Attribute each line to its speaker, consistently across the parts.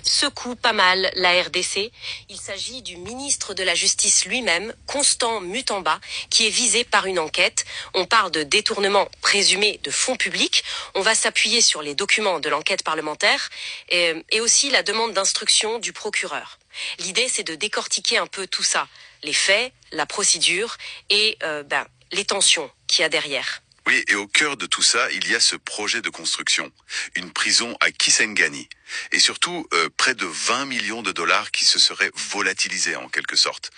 Speaker 1: secoue pas mal la RDC. Il s'agit du ministre de la Justice lui-même, Constant Mutamba, qui est visé par une enquête. On parle de détournement présumé de fonds publics. On va s'appuyer sur les documents de l'enquête parlementaire et aussi la demande d'instruction du procureur. L'idée, c'est de décortiquer un peu tout ça, les faits, la procédure et les tensions qu'il y a derrière.
Speaker 2: Oui, et au cœur de tout ça, il y a ce projet de construction, une prison à Kisangani, et surtout près de 20 millions de dollars qui se seraient volatilisés en quelque sorte.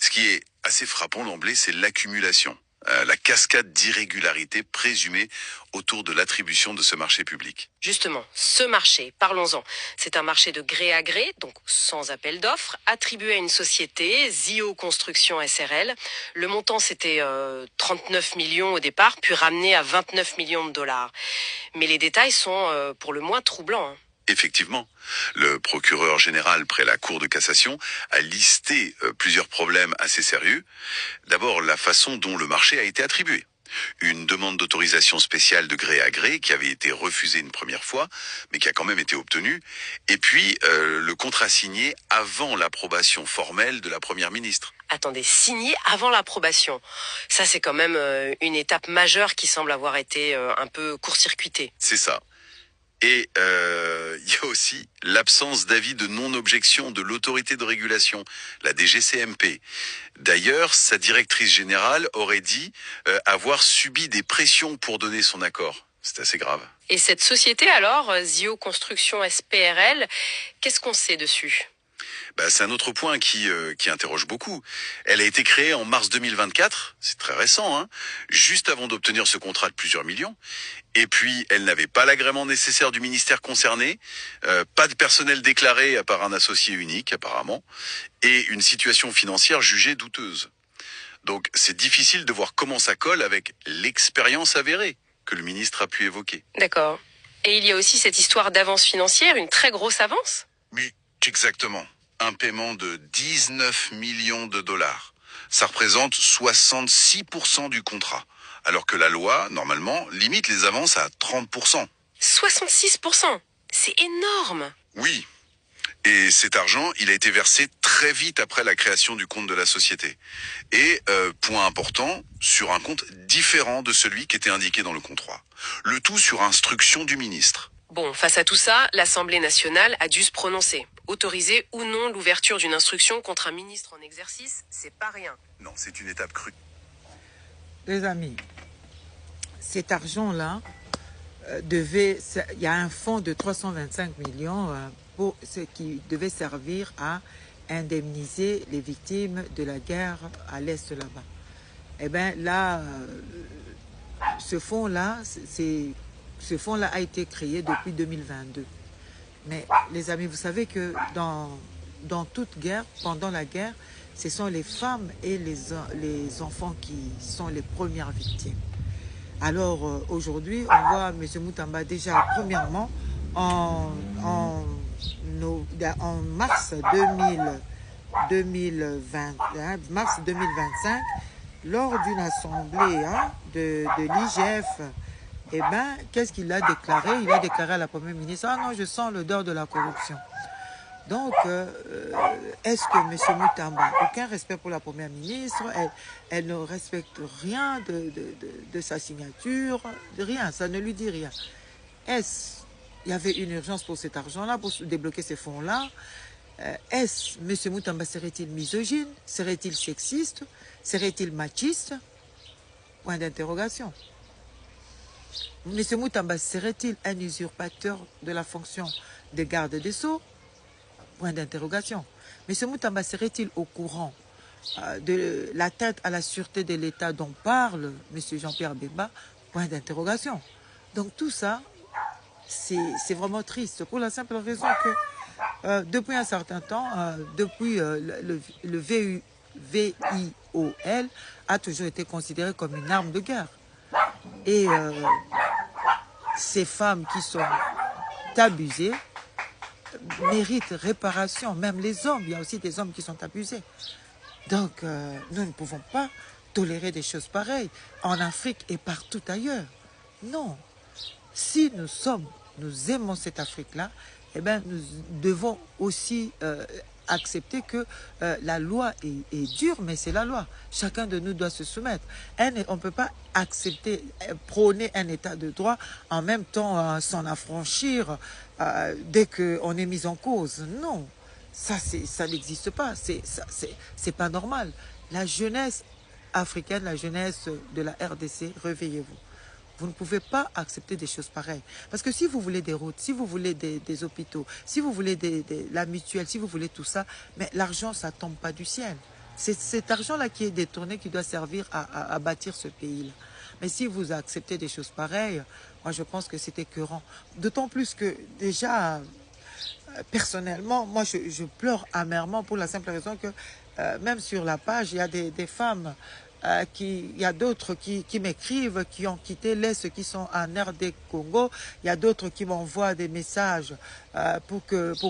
Speaker 2: Ce qui est assez frappant d'emblée, c'est l'accumulation, la cascade d'irrégularités présumées autour de l'attribution de ce marché public.
Speaker 1: Justement, ce marché, parlons-en. C'est un marché de gré à gré, donc sans appel d'offres, attribué à une société, Zio Construction SRL. Le montant, c'était 39 millions au départ, puis ramené à 29 millions de dollars. Mais les détails sont pour le moins troublants.
Speaker 2: Effectivement, le procureur général près la Cour de cassation a listé plusieurs problèmes assez sérieux. D'abord, la façon dont le marché a été attribué. Une demande d'autorisation spéciale de gré à gré qui avait été refusée une première fois, mais qui a quand même été obtenue. Et puis, le contrat signé avant l'approbation formelle de la Première ministre.
Speaker 1: Attendez, signé avant l'approbation. Ça, c'est quand même une étape majeure qui semble avoir été un peu court-circuitée.
Speaker 2: C'est ça. Et il y a aussi l'absence d'avis de non-objection de l'autorité de régulation, la DGCMP. D'ailleurs, sa directrice générale aurait dit avoir subi des pressions pour donner son accord. C'est assez grave.
Speaker 1: Et cette société alors, Zio Construction SPRL, qu'est-ce qu'on sait dessus ?
Speaker 2: C'est un autre point qui interroge beaucoup. Elle a été créée en mars 2024, c'est très récent, hein, juste avant d'obtenir ce contrat de plusieurs millions. Et puis, elle n'avait pas l'agrément nécessaire du ministère concerné, pas de personnel déclaré à part un associé unique apparemment, et une situation financière jugée douteuse. Donc, c'est difficile de voir comment ça colle avec l'expérience avérée que le ministre a pu évoquer.
Speaker 1: D'accord. Et il y a aussi cette histoire d'avance financière, une très grosse avance ?
Speaker 2: Oui, exactement. Un paiement de 19 millions de dollars. Ça représente 66% du contrat. Alors que la loi, normalement, limite les avances à 30%.
Speaker 1: 66%, c'est énorme.
Speaker 2: Oui. Et cet argent, il a été versé très vite après la création du compte de la société. Et, point important, sur un compte différent de celui qui était indiqué dans le contrat. Le tout sur instruction du ministre.
Speaker 1: Bon, face à tout ça, l'Assemblée nationale a dû se prononcer. Autoriser ou non l'ouverture d'une instruction contre un ministre en exercice, c'est pas rien.
Speaker 2: Non, c'est une étape crue.
Speaker 3: Les amis, cet argent-là il y a un fonds de 325 millions pour ce qui devait servir à indemniser les victimes de la guerre à l'Est là-bas. Eh bien là, ce fonds-là a été créé depuis 2022. Mais les amis, vous savez que dans toute guerre, pendant la guerre, ce sont les femmes et les enfants qui sont les premières victimes. Alors aujourd'hui, on voit M. Mutamba déjà premièrement en mars 2025, lors d'une assemblée de l'IGF, eh bien, qu'est-ce qu'il a déclaré? Il a déclaré à la Première ministre, ah non, je sens l'odeur de la corruption. Donc, est-ce que M. Mutamba, aucun respect pour la Première ministre, elle ne respecte rien de sa signature, rien, ça ne lui dit rien. Est-ce qu'il y avait une urgence pour cet argent-là, pour débloquer ces fonds-là? Est-ce M. Mutamba serait-il misogyne? Serait-il sexiste? Serait-il machiste? Point d'interrogation. M. Mutamba serait-il un usurpateur de la fonction de garde des Sceaux? Point d'interrogation. M. Mutamba serait-il au courant de l'atteinte à la sûreté de l'État dont parle M. Jean-Pierre Bemba? Point d'interrogation. Donc tout ça, c'est vraiment triste pour la simple raison que depuis un certain temps, depuis le VIOL a toujours été considéré comme une arme de guerre. Et ces femmes qui sont abusées méritent réparation. Même les hommes, il y a aussi des hommes qui sont abusés. Donc, nous ne pouvons pas tolérer des choses pareilles en Afrique et partout ailleurs. Non. Si nous aimons cette Afrique-là, eh bien, nous devons aussi accepter que la loi est dure, mais c'est la loi. Chacun de nous doit se soumettre. On ne peut pas accepter, prôner un état de droit, en même temps s'en affranchir dès qu'on est mis en cause. Non, ça n'existe pas. C'est pas normal. La jeunesse africaine, la jeunesse de la RDC, réveillez-vous. Vous ne pouvez pas accepter des choses pareilles. Parce que si vous voulez des routes, si vous voulez des hôpitaux, si vous voulez la mutuelle, si vous voulez tout ça, mais l'argent, ça ne tombe pas du ciel. C'est cet argent-là qui est détourné, qui doit servir à bâtir ce pays-là. Mais si vous acceptez des choses pareilles, moi je pense que c'est écœurant. D'autant plus que déjà, personnellement, moi je pleure amèrement pour la simple raison que même sur la page, il y a des femmes, il y a d'autres qui m'écrivent, qui ont quitté l'Est, qui sont en RD Congo. Il y a d'autres qui m'envoient des messages pour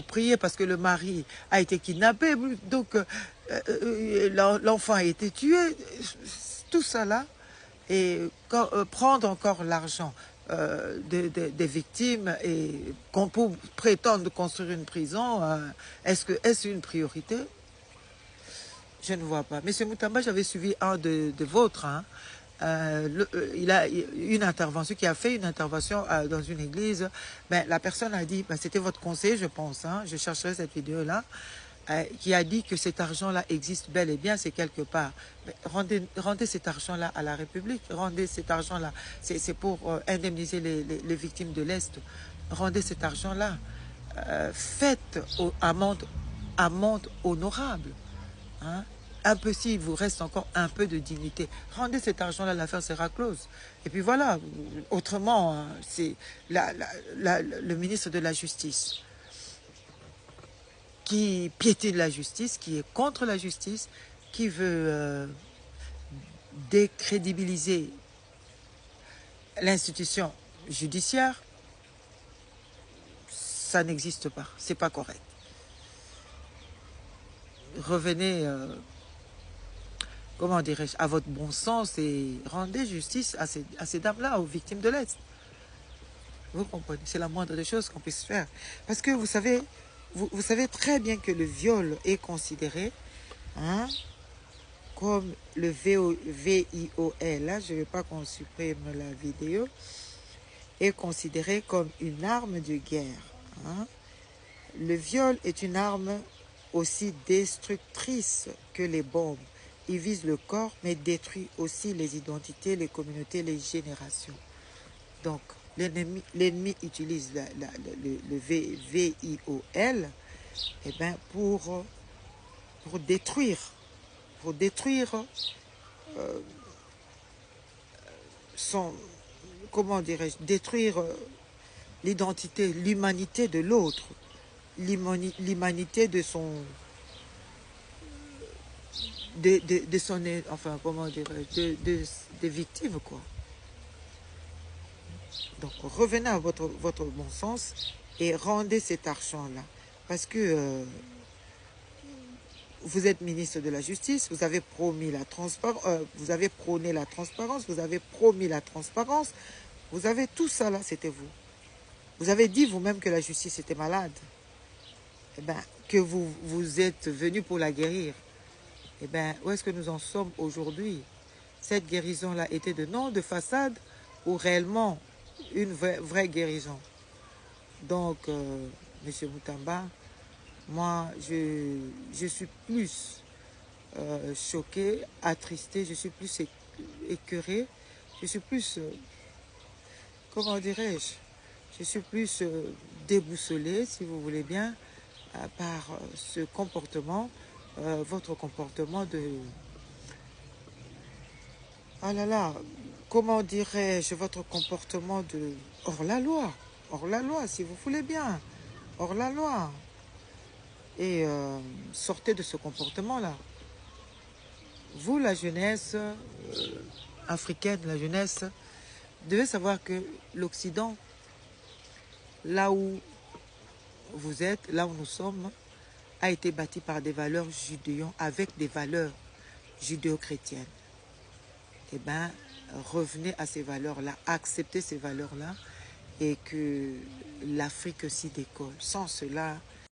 Speaker 3: prier parce que le mari a été kidnappé. Donc, l'enfant a été tué. Tout ça là. Et prendre encore l'argent des victimes et pour prétendre construire une prison, est-ce une priorité? Je ne vois pas. Monsieur Moutamba, j'avais suivi un de vôtres. Hein. Il a une intervention, qui a fait une intervention dans une église. Ben, la personne a dit, ben, c'était votre conseiller, je pense. Hein, je chercherai cette vidéo-là. Qui a dit que cet argent-là existe bel et bien, c'est quelque part. Mais rendez cet argent-là à la République. Rendez cet argent-là. C'est pour indemniser les victimes de l'Est. Rendez cet argent-là. Faites amende honorable. Hein? Un peu, s'il vous reste encore un peu de dignité, rendez cet argent-là, l'affaire sera close. Et puis voilà, autrement, c'est le ministre de la Justice qui piétine la justice, qui est contre la justice, qui veut décrédibiliser l'institution judiciaire. Ça n'existe pas, c'est pas correct. Revenez, comment dirais-je, à votre bon sens et rendez justice à ces dames-là, aux victimes de l'Est. Vous comprenez, c'est la moindre des choses qu'on puisse faire. Parce que vous savez très bien que le viol est considéré comme le VIOL, là, je ne veux pas qu'on supprime la vidéo, est considéré comme une arme de guerre. Hein. Le viol est une arme aussi destructrice que les bombes. Il vise le corps, mais détruit aussi les identités, les communautés, les générations. Donc, l'ennemi utilise le VIOL pour détruire, comment dirais-je, détruire l'identité, l'humanité de l'autre. L'humanité de son enfin comment dirais-je, des victimes, quoi. Donc revenez à votre bon sens et rendez cet argent là, parce que vous êtes ministre de la Justice, vous avez promis la transparence, vous avez prôné la transparence, vous avez promis la transparence, vous avez tout ça là, c'était vous. Vous avez dit vous-même que la justice était malade. Eh bien, que vous êtes venu pour la guérir. Eh bien, où est-ce que nous en sommes aujourd'hui? Cette guérison-là était de façade ou réellement une vraie guérison? Donc, Monsieur Moutamba, moi, je suis plus choquée, attristée, je suis plus écœurée, je suis plus, comment dirais-je, je suis plus déboussolée, si vous voulez bien, par ce comportement, votre comportement de... Ah là là, comment dirais-je, votre comportement de... hors la loi, si vous voulez bien, hors la loi. Et sortez de ce comportement-là. Vous, la jeunesse africaine, la jeunesse, devez savoir que l'Occident, là où vous êtes, là où nous sommes, a été bâti par des valeurs judéo, avec des valeurs judéo-chrétiennes. Eh bien, revenez à ces valeurs-là, acceptez ces valeurs-là et que l'Afrique s'y décolle. Sans cela,